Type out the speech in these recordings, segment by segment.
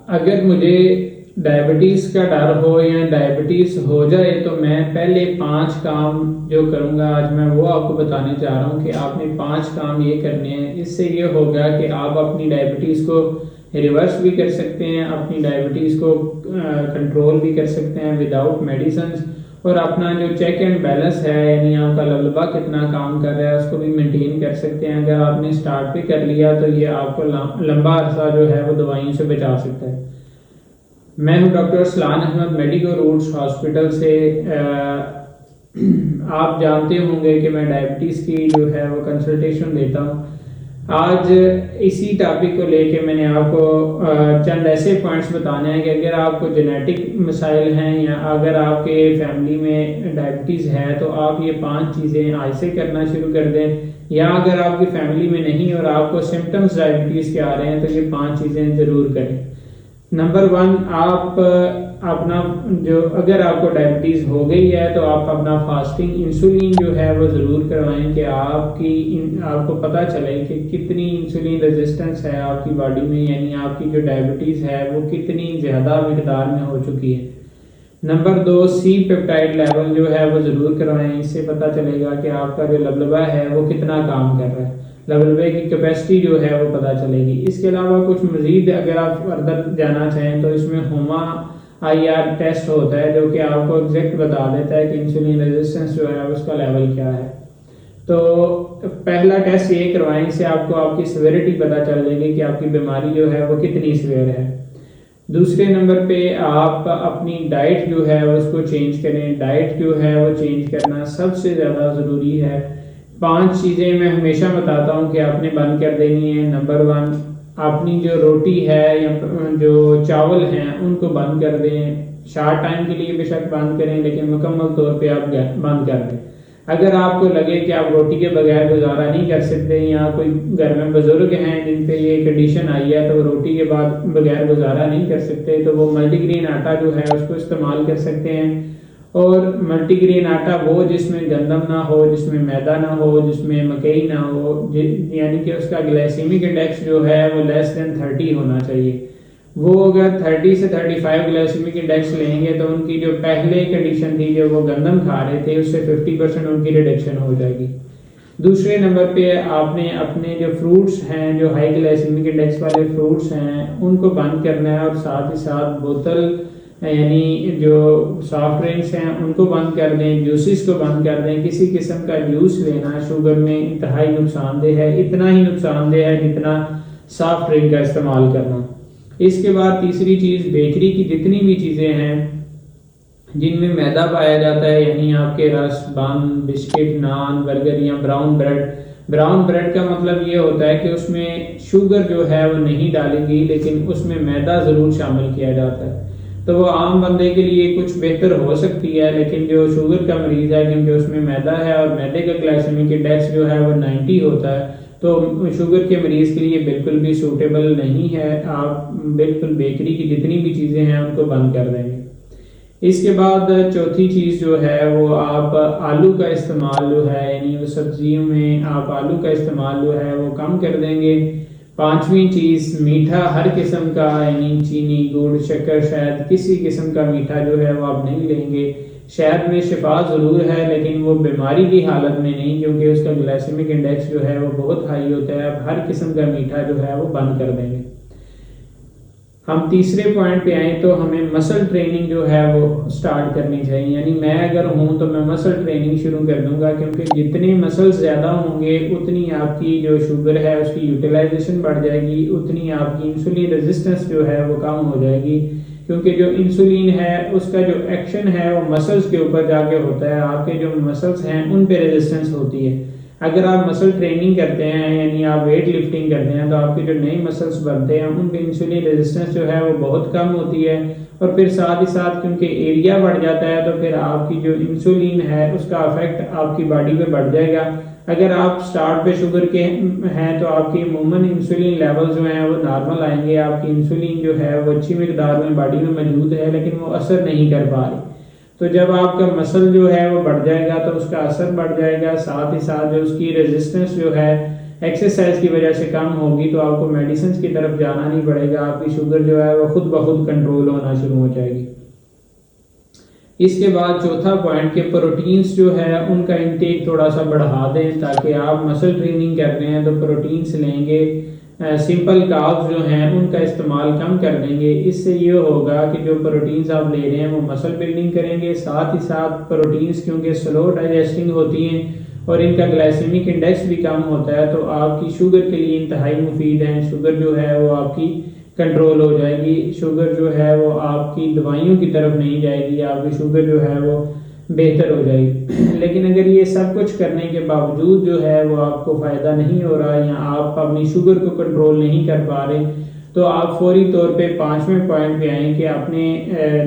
अगर मुझे डायबिटीज़ का डर हो या डायबिटीज़ हो जाए तो मैं पहले 5 काम जो करूँगा आज मैं वो आपको बताने जा रहा हूँ कि आपने 5 काम ये करने हैं। इससे ये होगा कि आप अपनी डायबिटीज़ को रिवर्स भी कर सकते हैं, अपनी डायबिटीज़ को कंट्रोल भी कर सकते हैं विदाउट मेडिसिन, और अपना जो चेक एंड बैलेंस है यानी आपका लबलबा कितना काम कर रहा है उसको भी मेंटेन कर सकते हैं। अगर आपने स्टार्ट भी कर लिया तो ये आपको लंबा अरसा जो है वो दवाइयों से बचा सकता है। मैं हूं doctor Salan Ahmad, Medico Roots hospital से। आप जानते होंगे कि मैं डायबिटीज़ की जो है वो कंसल्टेशन देता हूं। आज इसी टॉपिक को लेके मैंने आपको चंद ऐसे पॉइंट्स बताने हैं कि अगर आपको जेनेटिक मसाइल हैं या अगर आपके फैमिली में डायबिटीज़ है तो आप ये 5 चीज़ें आज से करना शुरू कर दें, या अगर आपकी फैमिली में नहीं और आपको सिम्टम्स डायबिटीज़ के आ रहे हैं तो ये 5 चीज़ें ज़रूर करें। नंबर 1, आप अपना जो अगर आपको डायबिटीज़ हो गई है तो आप अपना फास्टिंग इंसुलिन जो है वो ज़रूर करवाएं कि आपको पता चले कि कितनी इंसुलिन रेजिस्टेंस है आपकी बॉडी में, यानी आपकी जो डायबिटीज़ है वो कितनी ज़्यादा मिकदार में हो चुकी है। नंबर 2, सी पेप्टाइड लेवल जो है वो ज़रूर करवाएं। इससे पता चलेगा कि आपका जो लबलबा है वो कितना काम कर रहा है, लबलबे की कैपेसिटी जो है वो पता चलेगी। इसके अलावा कुछ मज़ीद अगर आप फर्दर जाना चाहें तो इसमें होमा IR टेस्ट होता है जो कि आपको एग्जैक्ट बता देता है कि इंसुलिन रेजिस्टेंस जो है उसका लेवल क्या है। तो पहला टेस्ट ये करवाएं, इससे आपको आपकी सिवियरिटी पता चल जाएगी कि आपकी बीमारी जो है वो कितनी सिवियर है। दूसरे नंबर पे आप अपनी डाइट जो है उसको चेंज करें। डाइट जो है वो चेंज करना सबसे ज़्यादा ज़रूरी है। 5 चीज़ें मैं हमेशा बताता हूँ कि आपने बंद कर देनी है। नंबर 1, अपनी जो रोटी है या जो चावल हैं उनको बंद कर दें। शार्ट टाइम के लिए बेशक बंद करें लेकिन मुकम्मल तौर पे आप बंद कर दें। अगर आपको लगे कि आप रोटी के बगैर गुजारा नहीं कर सकते या कोई घर में बुजुर्ग हैं जिन पे ये कंडीशन आई है तो वो रोटी के बाद बगैर गुजारा नहीं कर सकते तो वो मल्टीग्रेन आटा जो है उसको इस्तेमाल कर सकते हैं। और मल्टीग्रेन आटा वो जिसमें गंदम ना हो, जिसमें मैदा ना हो, जिसमें मकई ना हो, यानी कि उसका ग्लाइसेमिक इंडेक्स जो है वो लेस देन 30 होना चाहिए। वो अगर 30 से 35 ग्लाइसेमिक इंडेक्स लेंगे तो उनकी जो पहले कंडीशन थी जो वो गंदम खा रहे थे उससे 50% उनकी रिडक्शन हो जाएगी। दूसरे नंबर पे आपने अपने जो फ्रूट्स हैं, जो हाई ग्लाइसेमिक इंडेक्स वाले फ्रूट्स हैं उनको बंद करना है, और साथ ही साथ बोतल यानी जो सॉफ्ट ड्रिंक्स हैं उनको बंद कर दें, जूसेस को बंद कर दें। किसी किस्म का जूस लेना शुगर में इंतहाई नुकसानदेह है, इतना ही नुकसानदेह है जितना सॉफ्ट ड्रिंक का इस्तेमाल करना। इसके बाद तीसरी चीज़, बेकरी की जितनी भी चीज़ें हैं जिनमें मैदा पाया जाता है, यानी आपके रस, बन, बिस्किट, नान, बर्गर या ब्राउन ब्रेड। ब्राउन ब्रेड का मतलब ये होता है कि उसमें शुगर जो है वो नहीं डालेंगी लेकिन उसमें मैदा ज़रूर शामिल किया जाता है। तो वो आम बंदे के लिए कुछ बेहतर हो सकती है, लेकिन जो शुगर का मरीज़ है क्योंकि उसमें मैदा है और मैदे का ग्लाइसेमिक इंडेक्स जो है वो 90 होता है तो शुगर के मरीज़ के लिए बिल्कुल भी सूटेबल नहीं है। आप बिल्कुल बेकरी की जितनी भी चीज़ें हैं उनको बंद कर देंगे। इसके बाद चौथी चीज़ जो है वो आप आलू का इस्तेमाल जो है यानी वो सब्जियों में आप आलू का इस्तेमाल जो है वो कम कर देंगे। पांचवी चीज़, मीठा हर किस्म का यानी चीनी, गुड़, शक्कर, शहद, किसी किस्म का मीठा जो है वो आप नहीं लेंगे। शहद में शिफा ज़रूर है लेकिन वो बीमारी की हालत में नहीं, क्योंकि उसका ग्लाइसेमिक इंडेक्स जो है वो बहुत हाई होता है। आप हर किस्म का मीठा जो है वो बंद कर देंगे। हम तीसरे पॉइंट पे आए तो हमें मसल ट्रेनिंग जो है वो स्टार्ट करनी चाहिए। यानी मैं अगर हूँ तो मैं मसल ट्रेनिंग शुरू कर दूंगा, क्योंकि जितने मसल्स ज़्यादा होंगे उतनी आपकी जो शुगर है उसकी यूटिलाइजेशन बढ़ जाएगी, उतनी आपकी इंसुलिन रेजिस्टेंस जो है वो कम हो जाएगी। क्योंकि जो इंसुलिन है उसका जो एक्शन है वो मसल्स के ऊपर जाके होता है, आपके जो मसल्स हैं उन पे रेजिस्टेंस होती है। अगर आप मसल ट्रेनिंग करते हैं यानी आप वेट लिफ्टिंग करते हैं तो आपके जो नए मसल्स बनते हैं उन पे इंसुलिन रेजिस्टेंस जो है वो बहुत कम होती है, और फिर साथ ही साथ क्योंकि एरिया बढ़ जाता है तो फिर आपकी जो इंसुलिन है उसका इफेक्ट आपकी बॉडी पे बढ़ जाएगा। अगर आप स्टार्ट पे शुगर के हैं तो आपकी अमूमन इंसुलिन लेवल जो हैं वो नॉर्मल आएंगे, आपकी इंसुलिन जो है वो अच्छी मिकदार में बॉडी में मौजूद है लेकिन वो असर नहीं कर पा रही। तो जब आपका मसल जो है वो बढ़ जाएगा तो उसका असर बढ़ जाएगा, साथ ही साथ जो उसकी रेजिस्टेंस जो है एक्सरसाइज की वजह से कम होगी तो आपको मेडिसिन की तरफ जाना नहीं पड़ेगा, आपकी शुगर जो है वो खुद ब खुद कंट्रोल होना शुरू हो जाएगी। इसके बाद चौथा पॉइंट कि प्रोटीन्स जो है उनका इंटेक थोड़ा सा बढ़ा दें, ताकि आप मसल ट्रेनिंग कर रहे हैं तो प्रोटीन्स लेंगे, सिंपल कार्ब्स जो हैं उनका इस्तेमाल कम कर देंगे। इससे ये होगा कि जो प्रोटीन्स आप ले रहे हैं वो मसल बिल्डिंग करेंगे, साथ ही साथ प्रोटीन्स क्योंकि स्लो डाइजेस्टिंग होती हैं और इनका ग्लाइसेमिक इंडेक्स भी कम होता है तो आपकी शुगर के लिए इंतहाई मुफीद हैं। शुगर जो है वो आपकी कंट्रोल हो जाएगी, शुगर जो है वो आपकी दवाइयों की तरफ नहीं जाएगी, आपकी शुगर जो है वो बेहतर हो जाएगी। लेकिन अगर ये सब कुछ करने के बावजूद जो है वो आपको फ़ायदा नहीं हो रहा या आप अपनी शुगर को कंट्रोल नहीं कर पा रहे तो आप फौरी तौर पे 5वें पॉइंट पे आएँ कि अपने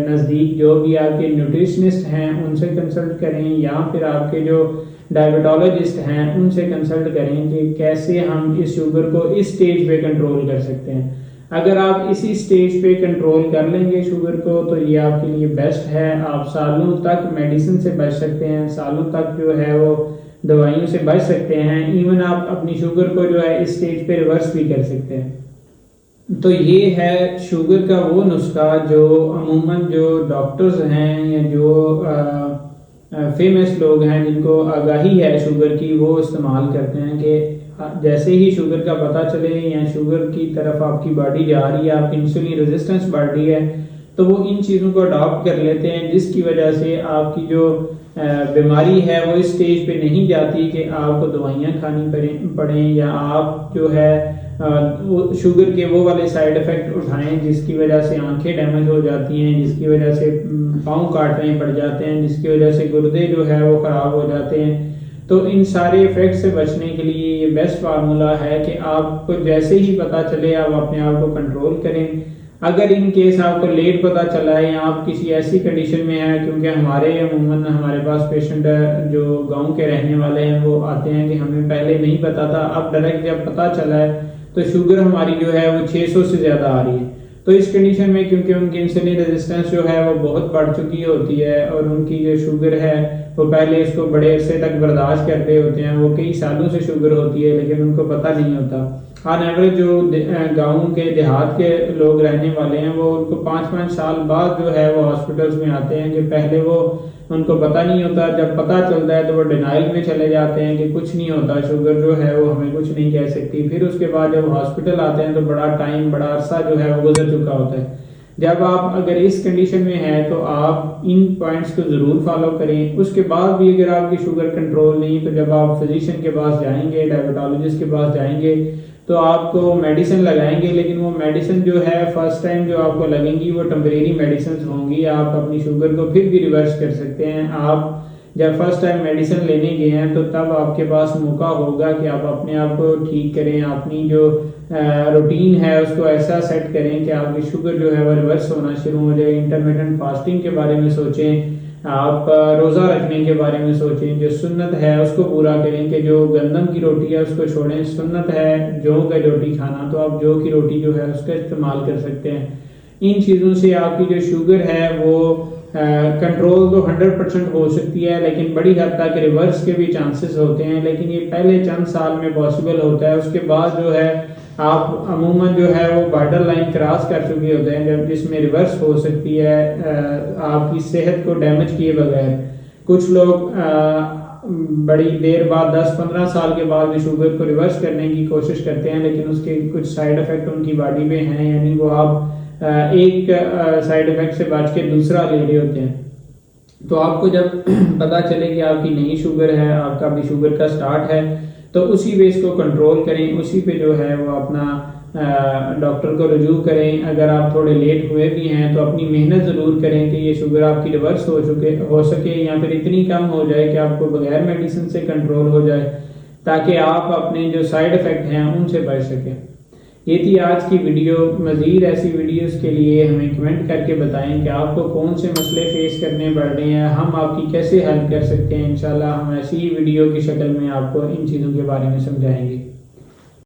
नज़दीक जो भी आपके न्यूट्रिशनिस्ट हैं उनसे कंसल्ट करें या फिर आपके जो डायबिटोलॉजिस्ट हैं उनसे कंसल्ट करें कि कैसे हम इस शुगर को इस स्टेज पे कंट्रोल कर सकते हैं। अगर आप इसी स्टेज पे कंट्रोल कर लेंगे शुगर को तो ये आपके लिए बेस्ट है, आप सालों तक मेडिसिन से बच सकते हैं, सालों तक जो है वो दवाइयों से बच सकते हैं, इवन आप अपनी शुगर को जो है इस स्टेज पे रिवर्स भी कर सकते हैं। तो ये है शुगर का वो नुस्खा जो अमूमन जो डॉक्टर्स हैं या जो फेमस लोग हैं जिनको आगाही है शुगर की वो इस्तेमाल करते हैं कि जैसे ही शुगर का पता चले या शुगर की तरफ आपकी बॉडी जा रही है, आपकी इंसुलिन रेजिस्टेंस बढ़ रही है तो वो इन चीज़ों को अडॉप्ट कर लेते हैं, जिसकी वजह से आपकी जो बीमारी है वो इस स्टेज पे नहीं जाती कि आपको दवाइयाँ खानी पड़ें या आप जो है शुगर के वो वाले साइड इफ़ेक्ट उठाएं जिसकी वजह से आंखें डैमेज हो जाती हैं, जिसकी वजह से पाँव काटने पड़ जाते हैं, जिसकी वजह से गुर्दे जो है वो ख़राब हो जाते हैं। तो इन सारे इफ़ेक्ट से बचने के लिए ये बेस्ट फार्मूला है कि आपको जैसे ही पता चले आप अपने आप को कंट्रोल करें। अगर इन केस आपको लेट पता चला है या आप किसी ऐसी कंडीशन में हैं, क्योंकि हमारे पास पेशेंट जो गांव के रहने वाले हैं वो आते हैं कि हमें पहले नहीं पता था, अब डायरेक्ट जब पता चला है तो शुगर हमारी जो है वो 600 से ज़्यादा आ रही है। तो इस कंडीशन में क्योंकि उनकी इंसुलिन रेजिस्टेंस जो है वो बहुत बढ़ चुकी होती है और उनकी जो शुगर है वो पहले इसको बड़े अरसे तक बर्दाश्त करते होते हैं, वो कई सालों से शुगर होती है लेकिन उनको पता नहीं होता। ऑन एवरेज जो गाँव के देहात के लोग रहने वाले हैं वो उनको 5-5 साल बाद जो है वो हॉस्पिटल्स में आते हैं कि पहले वो उनको पता नहीं होता, जब पता चलता है तो वो डिनाइल में चले जाते हैं कि कुछ नहीं होता, शुगर जो है वो हमें कुछ नहीं कह सकती। फिर उसके बाद जब हॉस्पिटल आते हैं तो बड़ा अरसा जो है वो गुजर चुका होता है। जब आप अगर इस कंडीशन में हैं तो आप इन पॉइंट्स को ज़रूर फॉलो करें। उसके बाद भी अगर आपकी शुगर कंट्रोल नहीं तो जब आप फिजिशियन के पास जाएंगे, डायबिटोलॉजिस्ट के पास जाएंगे तो आपको मेडिसिन लगाएंगे, लेकिन वो मेडिसिन जो है फर्स्ट टाइम जो आपको लगेंगी वो टेम्परेरी मेडिसिन होंगी, आप अपनी शुगर को फिर भी रिवर्स कर सकते हैं। आप जब फर्स्ट टाइम मेडिसिन लेने गए हैं तो तब आपके पास मौका होगा कि आप अपने आप को ठीक करें, अपनी जो रूटीन है उसको ऐसा सेट करें कि आपकी शुगर जो है वो रिवर्स होना शुरू हो जाए। इंटरमिटेंट फास्टिंग के बारे में सोचें, आप रोज़ा रखने के बारे में सोचें, जो सुन्नत है उसको पूरा करें कि जो गंदम की रोटी है उसको छोड़ें, सुन्नत है जौ का रोटी खाना तो आप जौ की रोटी जो है उसका इस्तेमाल कर सकते हैं। इन चीज़ों से आपकी जो शुगर है वो कंट्रोल तो 100% हो सकती है, लेकिन बड़ी हद तक रिवर्स के भी चांसेस होते हैं, लेकिन ये पहले चंद साल में पॉसिबल होता है। उसके बाद जो है आप अमूमन जो है वो बॉर्डर लाइन क्रॉस कर चुके होते हैं जब जिसमें रिवर्स हो सकती है आपकी सेहत को डैमेज किए बगैर। कुछ लोग बड़ी देर बाद 10-15 साल के बाद भी शुगर को रिवर्स करने की कोशिश करते हैं, लेकिन उसके कुछ साइड इफ़ेक्ट उनकी बॉडी में हैं, यानी वो आप एक साइड इफ़ेक्ट से बच के दूसरा ले रहे होते हैं। तो आपको जब पता चले कि आपकी नई शुगर है, आपका अभी शुगर का स्टार्ट है, तो उसी बेस को कंट्रोल करें, उसी पे जो है वो अपना डॉक्टर को रुजू करें। अगर आप थोड़े लेट हुए भी हैं तो अपनी मेहनत ज़रूर करें कि ये शुगर आपकी रिवर्स हो सके या फिर इतनी कम हो जाए कि आपको बगैर मेडिसिन से कंट्रोल हो जाए, ताकि आप अपने जो साइड इफ़ेक्ट हैं उनसे बच सकें। ये थी आज की वीडियो। मज़ीद ऐसी वीडियोस के लिए हमें कमेंट करके बताएं कि आपको कौन से मसले फेस करने पड़ रहे हैं, हम आपकी कैसे हेल्प कर सकते हैं। इंशाल्लाह हम ऐसी ही वीडियो की शक्ल में आपको इन चीज़ों के बारे में समझाएंगे।